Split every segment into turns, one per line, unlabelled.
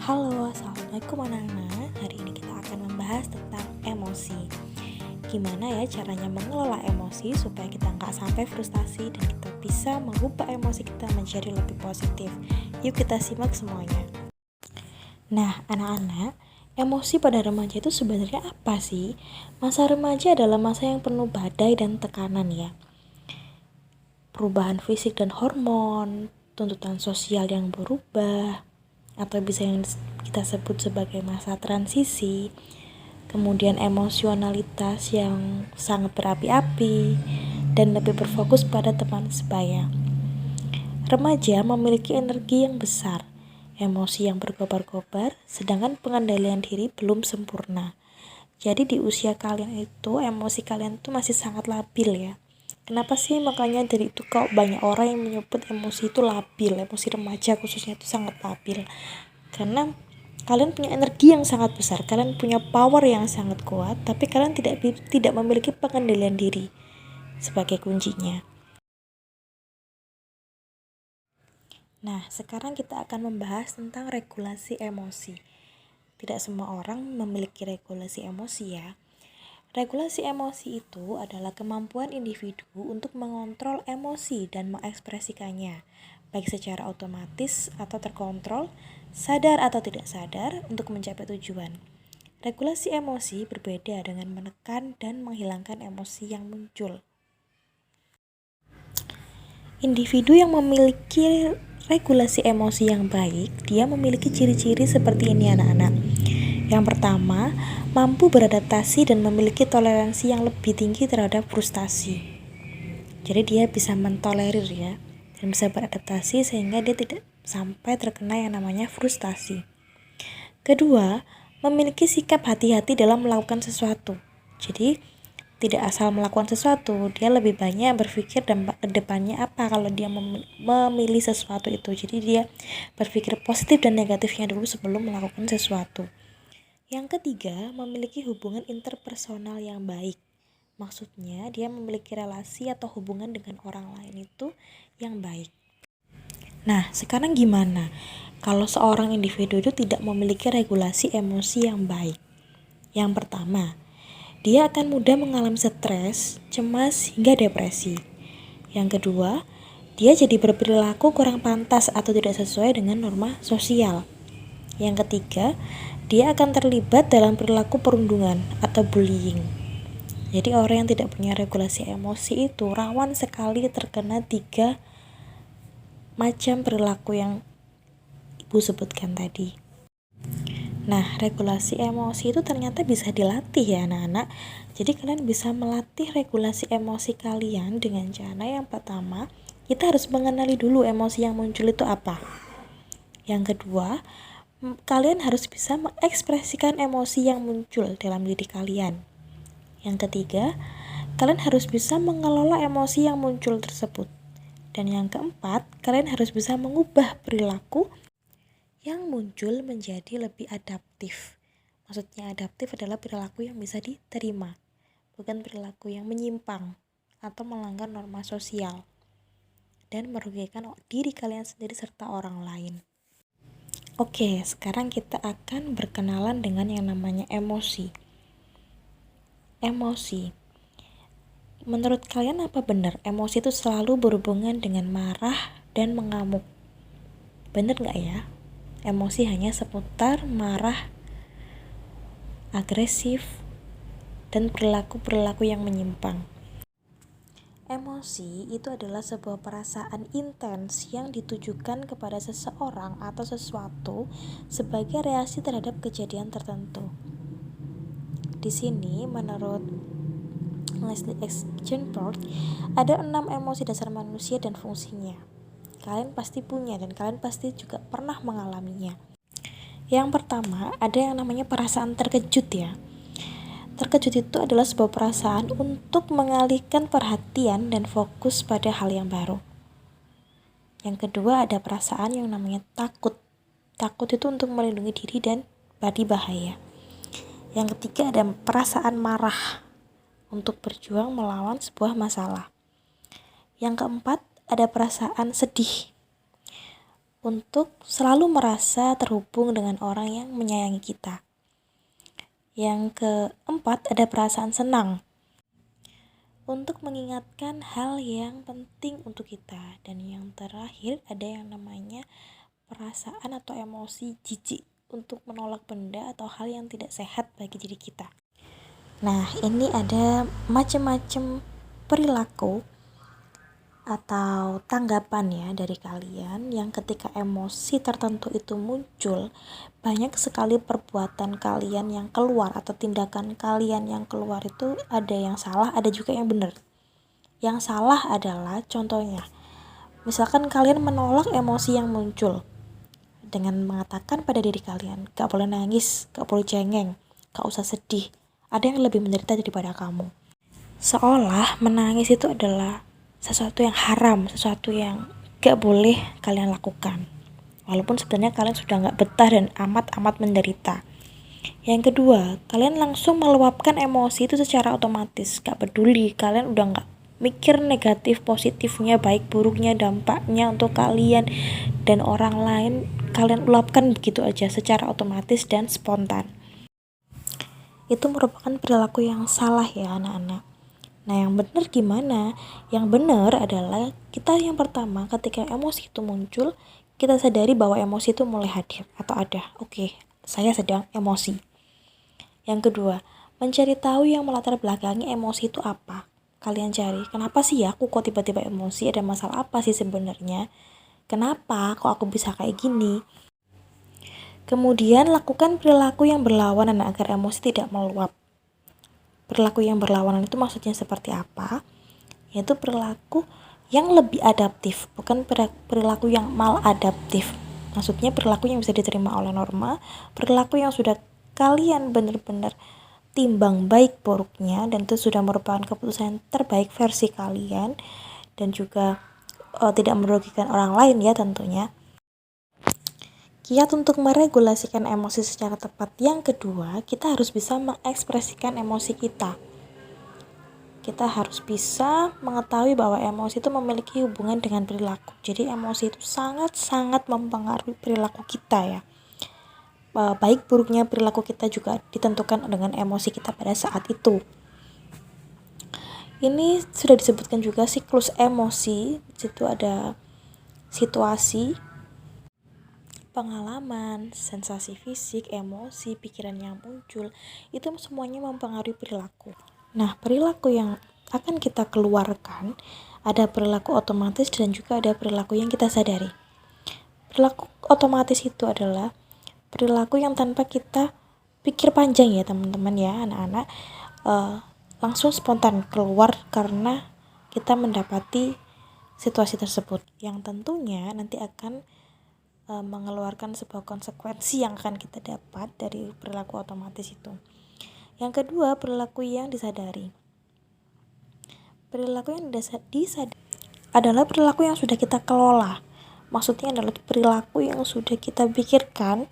Halo, assalamualaikum anak-anak. Hari ini kita akan membahas tentang emosi. Gimana ya caranya mengelola emosi supaya kita nggak sampai frustasi dan kita bisa mengubah emosi kita menjadi lebih positif. Yuk kita simak semuanya. Nah, anak-anak, emosi pada remaja itu sebenarnya apa sih? Masa remaja adalah masa yang penuh badai dan tekanan ya. Perubahan fisik dan hormon, tuntutan sosial yang berubah, atau bisa yang kita sebut sebagai masa transisi, kemudian emosionalitas yang sangat berapi-api, dan lebih berfokus pada teman sebaya. Remaja memiliki energi yang besar, emosi yang berkobar-kobar, sedangkan pengendalian diri belum sempurna. Jadi di usia kalian itu, emosi kalian itu masih sangat labil ya. Kenapa sih makanya dari itu kok banyak orang yang menyebut emosi itu labil, emosi remaja khususnya itu sangat labil. Karena kalian punya energi yang sangat besar, kalian punya power yang sangat kuat, tapi kalian tidak memiliki pengendalian diri sebagai kuncinya. Nah, sekarang kita akan membahas tentang regulasi emosi. Tidak semua orang memiliki regulasi emosi ya. Regulasi emosi itu adalah kemampuan individu untuk mengontrol emosi dan mengekspresikannya, baik secara otomatis atau terkontrol, sadar atau tidak sadar untuk mencapai tujuan. Regulasi emosi berbeda dengan menekan dan menghilangkan emosi yang muncul. Individu yang memiliki regulasi emosi yang baik, dia memiliki ciri-ciri seperti ini anak-anak. Yang pertama, mampu beradaptasi dan memiliki toleransi yang lebih tinggi terhadap frustasi. Jadi dia bisa mentolerir ya, dan bisa beradaptasi sehingga dia tidak sampai terkena yang namanya frustasi. Kedua, memiliki sikap hati-hati dalam melakukan sesuatu. Jadi tidak asal melakukan sesuatu, dia lebih banyak berpikir dampak ke depannya apa kalau dia memilih sesuatu itu. Jadi dia berpikir positif dan negatifnya dulu sebelum melakukan sesuatu. Yang ketiga, memiliki hubungan interpersonal yang baik. Maksudnya, dia memiliki relasi atau hubungan dengan orang lain itu yang baik. Nah, sekarang gimana? Kalau seorang individu itu tidak memiliki regulasi emosi yang baik. Yang pertama, dia akan mudah mengalami stres, cemas, hingga depresi. Yang kedua, dia jadi berperilaku kurang pantas atau tidak sesuai dengan norma sosial. Yang ketiga, dia akan terlibat dalam perilaku perundungan atau bullying. Jadi orang yang tidak punya regulasi emosi itu rawan sekali terkena 3 macam perilaku yang Ibu sebutkan tadi. Nah, regulasi emosi itu ternyata bisa dilatih ya anak-anak. Jadi kalian bisa melatih regulasi emosi kalian dengan cara yang pertama, kita harus mengenali dulu emosi yang muncul itu apa. Yang kedua, kalian harus bisa mengekspresikan emosi yang muncul dalam diri kalian. Yang ketiga, kalian harus bisa mengelola emosi yang muncul tersebut. Dan yang keempat, kalian harus bisa mengubah perilaku yang muncul menjadi lebih adaptif. Maksudnya adaptif adalah perilaku yang bisa diterima, bukan perilaku yang menyimpang atau melanggar norma sosial dan merugikan diri kalian sendiri serta orang lain. Oke, sekarang kita akan berkenalan dengan yang namanya emosi. Emosi. Menurut kalian apa benar? Emosi itu selalu berhubungan dengan marah dan mengamuk. Benar nggak ya? Emosi hanya seputar marah, agresif, dan perilaku-perilaku yang menyimpang. Emosi itu adalah sebuah perasaan intens yang ditujukan kepada seseorang atau sesuatu sebagai reaksi terhadap kejadian tertentu. Di sini, menurut Leslie Eisenberg, ada 6 emosi dasar manusia dan fungsinya. Kalian pasti punya dan kalian pasti juga pernah mengalaminya. Yang pertama, ada yang namanya perasaan terkejut ya. Terkejut itu adalah sebuah perasaan untuk mengalihkan perhatian dan fokus pada hal yang baru. Yang kedua, ada perasaan yang namanya takut. Takut itu untuk melindungi diri dan dari bahaya. Yang ketiga, ada perasaan marah untuk berjuang melawan sebuah masalah. Yang keempat, ada perasaan sedih untuk selalu merasa terhubung dengan orang yang menyayangi kita. Yang keempat, ada perasaan senang untuk mengingatkan hal yang penting untuk kita. Dan yang terakhir, ada yang namanya perasaan atau emosi jijik untuk menolak benda atau hal yang tidak sehat bagi diri kita. Nah, ini ada macam-macam perilaku atau tanggapan ya dari kalian yang ketika emosi tertentu itu muncul, banyak sekali perbuatan kalian yang keluar atau tindakan kalian yang keluar itu ada yang salah, ada juga yang benar. Yang salah adalah contohnya, misalkan kalian menolak emosi yang muncul dengan mengatakan pada diri kalian, gak boleh nangis, gak boleh cengeng, gak usah sedih, ada yang lebih menderita daripada kamu. Seolah menangis itu adalah sesuatu yang haram, sesuatu yang gak boleh kalian lakukan, walaupun sebenarnya kalian sudah gak betah dan amat-amat menderita. Yang kedua, kalian langsung meluapkan emosi itu secara otomatis, gak peduli, kalian udah gak mikir negatif positifnya, baik buruknya, dampaknya untuk kalian dan orang lain, kalian luapkan begitu aja secara otomatis dan spontan. Itu merupakan perilaku yang salah ya anak-anak. Nah, yang benar gimana? Yang benar adalah kita yang pertama ketika emosi itu muncul, kita sadari bahwa emosi itu mulai hadir atau ada. Oke, saya sedang emosi. Yang kedua, mencari tahu yang melatar belakangi emosi itu apa. Kalian cari, kenapa sih ya aku kok tiba-tiba emosi? Ada masalah apa sih sebenarnya? Kenapa kok aku bisa kayak gini? Kemudian lakukan perilaku yang berlawanan agar emosi tidak meluap. Perilaku yang berlawanan itu maksudnya seperti apa? Yaitu perilaku yang lebih adaptif, bukan perilaku yang maladaptif. Maksudnya perilaku yang bisa diterima oleh norma, perilaku yang sudah kalian benar-benar timbang baik buruknya dan itu sudah merupakan keputusan terbaik versi kalian dan juga tidak merugikan orang lain ya tentunya. Kiat untuk meregulasikan emosi secara tepat. Yang kedua, kita harus bisa mengekspresikan emosi kita. Kita harus bisa mengetahui bahwa emosi itu memiliki hubungan dengan perilaku. Jadi emosi itu sangat-sangat mempengaruhi perilaku kita ya. Baik buruknya perilaku kita juga ditentukan dengan emosi kita pada saat itu. Ini sudah disebutkan juga siklus emosi. Di situ ada situasi, pengalaman, sensasi fisik, emosi, pikiran yang muncul, itu semuanya mempengaruhi perilaku. Nah, perilaku yang akan kita keluarkan, ada perilaku otomatis dan juga ada perilaku yang kita sadari. Perilaku otomatis itu adalah perilaku yang tanpa kita pikir panjang ya teman-teman ya anak-anak, langsung spontan keluar karena kita mendapati situasi tersebut yang tentunya nanti akan mengeluarkan sebuah konsekuensi yang akan kita dapat dari perilaku otomatis itu. Yang kedua, perilaku yang disadari. Perilaku yang disadari adalah perilaku yang sudah kita kelola. Maksudnya adalah perilaku yang sudah kita pikirkan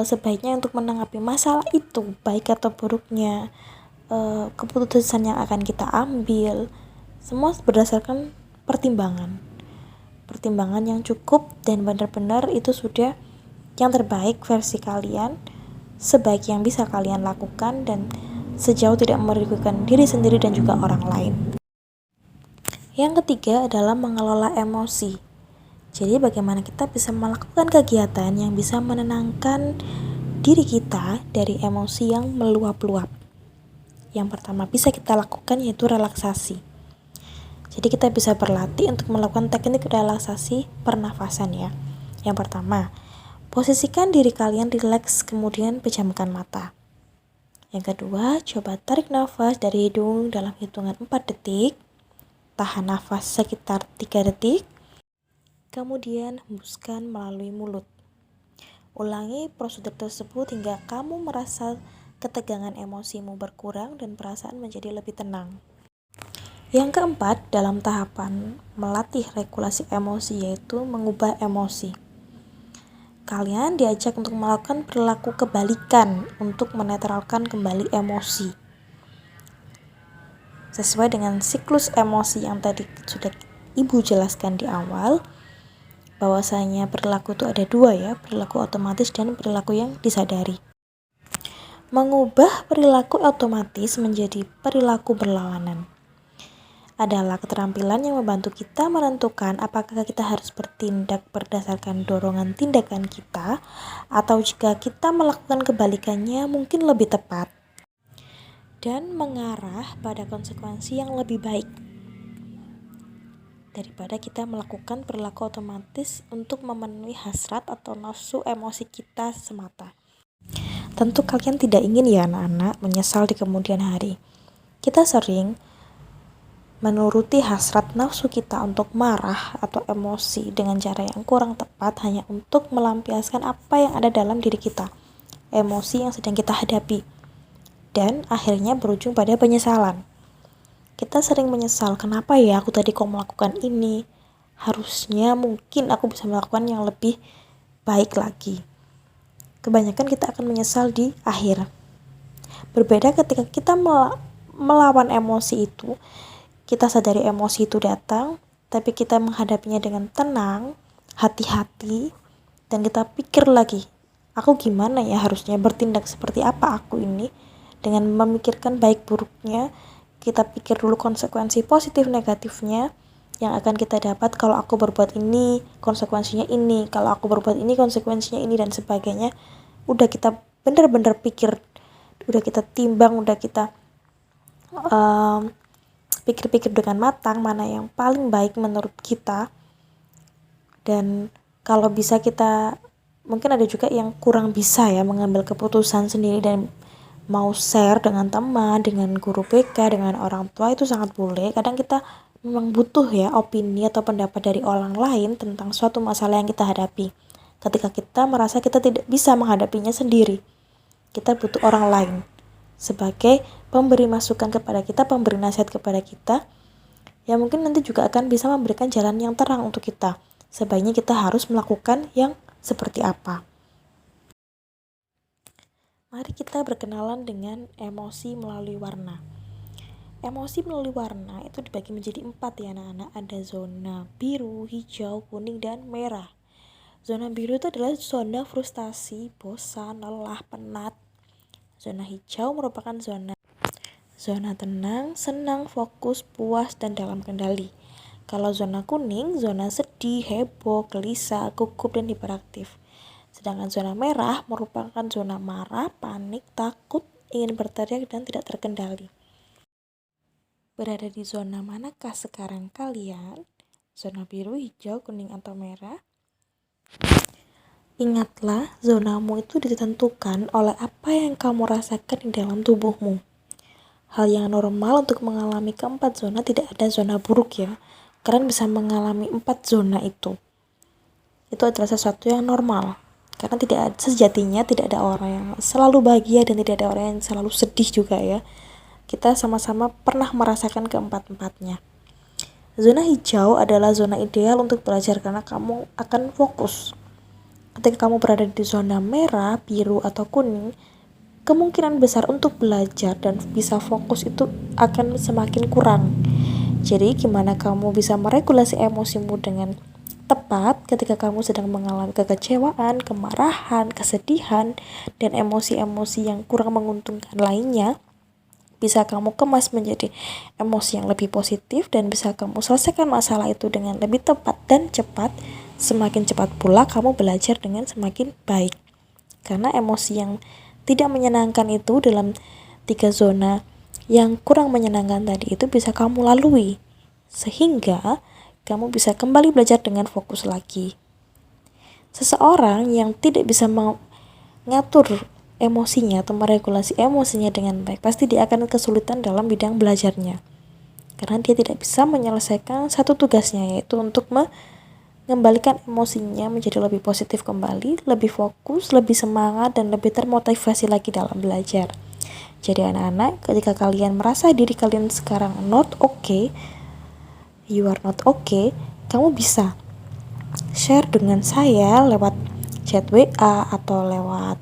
sebaiknya untuk menanggapi masalah itu, baik atau buruknya, keputusan yang akan kita ambil, semua berdasarkan pertimbangan yang cukup dan benar-benar itu sudah yang terbaik versi kalian, sebaik yang bisa kalian lakukan dan sejauh tidak merugikan diri sendiri dan juga orang lain. Yang ketiga adalah mengelola emosi. Jadi bagaimana kita bisa melakukan kegiatan yang bisa menenangkan diri kita dari emosi yang meluap-luap. Yang pertama bisa kita lakukan yaitu relaksasi. Jadi kita bisa berlatih untuk melakukan teknik relaksasi pernafasan ya. Yang pertama, posisikan diri kalian rileks kemudian pejamkan mata. Yang kedua, coba tarik nafas dari hidung dalam hitungan 4 detik. Tahan nafas sekitar 3 detik. Kemudian hembuskan melalui mulut. Ulangi prosedur tersebut hingga kamu merasa ketegangan emosimu berkurang dan perasaan menjadi lebih tenang. Yang keempat, dalam tahapan melatih regulasi emosi yaitu mengubah emosi. Kalian diajak untuk melakukan perilaku kebalikan untuk menetralkan kembali emosi. Sesuai dengan siklus emosi yang tadi sudah Ibu jelaskan di awal, bahwasanya perilaku itu ada dua ya, perilaku otomatis dan perilaku yang disadari. Mengubah perilaku otomatis menjadi perilaku berlawanan adalah keterampilan yang membantu kita menentukan apakah kita harus bertindak berdasarkan dorongan tindakan kita atau jika kita melakukan kebalikannya mungkin lebih tepat dan mengarah pada konsekuensi yang lebih baik daripada kita melakukan perilaku otomatis untuk memenuhi hasrat atau nafsu emosi kita semata. Tentu kalian tidak ingin ya anak-anak menyesal di kemudian hari. Kita sering menuruti hasrat nafsu kita untuk marah atau emosi dengan cara yang kurang tepat hanya untuk melampiaskan apa yang ada dalam diri kita, emosi yang sedang kita hadapi, dan akhirnya berujung pada penyesalan. Kita sering menyesal, kenapa ya aku tadi kok melakukan ini? Harusnya mungkin aku bisa melakukan yang lebih baik lagi. Kebanyakan kita akan menyesal di akhir. Berbeda ketika kita melawan emosi itu, kita sadari emosi itu datang, tapi kita menghadapinya dengan tenang, hati-hati, dan kita pikir lagi, aku gimana ya harusnya bertindak seperti apa aku ini, dengan memikirkan baik buruknya, kita pikir dulu konsekuensi positif negatifnya, yang akan kita dapat kalau aku berbuat ini, konsekuensinya ini, kalau aku berbuat ini, konsekuensinya ini, dan sebagainya. Udah kita bener-bener pikir, udah kita timbang, udah kita pikir-pikir dengan matang mana yang paling baik menurut kita. Dan kalau bisa kita, mungkin ada juga yang kurang bisa ya mengambil keputusan sendiri dan mau share dengan teman, dengan guru BK, dengan orang tua, itu sangat boleh. Kadang kita memang butuh ya opini atau pendapat dari orang lain tentang suatu masalah yang kita hadapi. Ketika kita merasa kita tidak bisa menghadapinya sendiri, kita butuh orang lain sebagai pemberi masukan kepada kita, pemberi nasihat kepada kita, yang mungkin nanti juga akan bisa memberikan jalan yang terang untuk kita. Sebaiknya kita harus melakukan yang seperti apa. Mari kita berkenalan dengan emosi melalui warna. Emosi melalui warna itu dibagi menjadi 4 ya anak-anak. Ada zona biru, hijau, kuning, dan merah. Zona biru itu adalah zona frustasi, bosan, lelah, penat. Zona hijau merupakan zona tenang, senang, fokus, puas, dan dalam kendali. Kalau zona kuning, zona sedih, heboh, gelisah, gugup, dan hiperaktif. Sedangkan zona merah merupakan zona marah, panik, takut, ingin berteriak, dan tidak terkendali. Berada di zona manakah sekarang kalian? Zona biru, hijau, kuning, atau merah? Ingatlah, zonamu itu ditentukan oleh apa yang kamu rasakan di dalam tubuhmu. Hal yang normal untuk mengalami keempat zona, tidak ada zona buruk ya. Kalian bisa mengalami 4 zona itu. Itu adalah sesuatu yang normal. Karena sejatinya tidak ada orang yang selalu bahagia dan tidak ada orang yang selalu sedih juga ya. Kita sama-sama pernah merasakan keempat-empatnya. Zona hijau adalah zona ideal untuk belajar karena kamu akan fokus. Ketika kamu berada di zona merah, biru, atau kuning, kemungkinan besar untuk belajar dan bisa fokus itu akan semakin kurang. Jadi gimana kamu bisa meregulasi emosimu dengan tepat ketika kamu sedang mengalami kekecewaan, kemarahan, kesedihan, dan emosi-emosi yang kurang menguntungkan lainnya, bisa kamu kemas menjadi emosi yang lebih positif dan bisa kamu selesaikan masalah itu dengan lebih tepat dan cepat. Semakin cepat pula kamu belajar dengan semakin baik. Karena emosi yang tidak menyenangkan itu dalam 3 zona yang kurang menyenangkan tadi itu bisa kamu lalui. Sehingga kamu bisa kembali belajar dengan fokus lagi. Seseorang yang tidak bisa mengatur emosinya atau meregulasi emosinya dengan baik, pasti dia akan kesulitan dalam bidang belajarnya. Karena dia tidak bisa menyelesaikan satu tugasnya, yaitu untuk mengembalikan emosinya menjadi lebih positif kembali, lebih fokus, lebih semangat, dan lebih termotivasi lagi dalam belajar. Jadi anak-anak, ketika kalian merasa diri kalian sekarang not okay, you are not okay, kamu bisa share dengan saya lewat chat WA atau lewat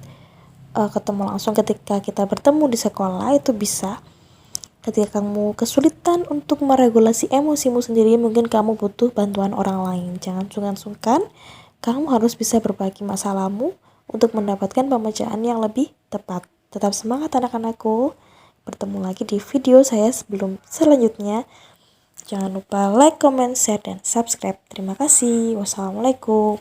ketemu langsung ketika kita bertemu di sekolah, itu bisa. Ketika kamu kesulitan untuk meregulasi emosimu sendiri, mungkin kamu butuh bantuan orang lain. Jangan sungkan-sungkan, kamu harus bisa berbagi masalahmu untuk mendapatkan pemecahan yang lebih tepat. Tetap semangat anak-anakku. Bertemu lagi di video saya sebelum selanjutnya. Jangan lupa like, comment, share, dan subscribe. Terima kasih. Wassalamualaikum.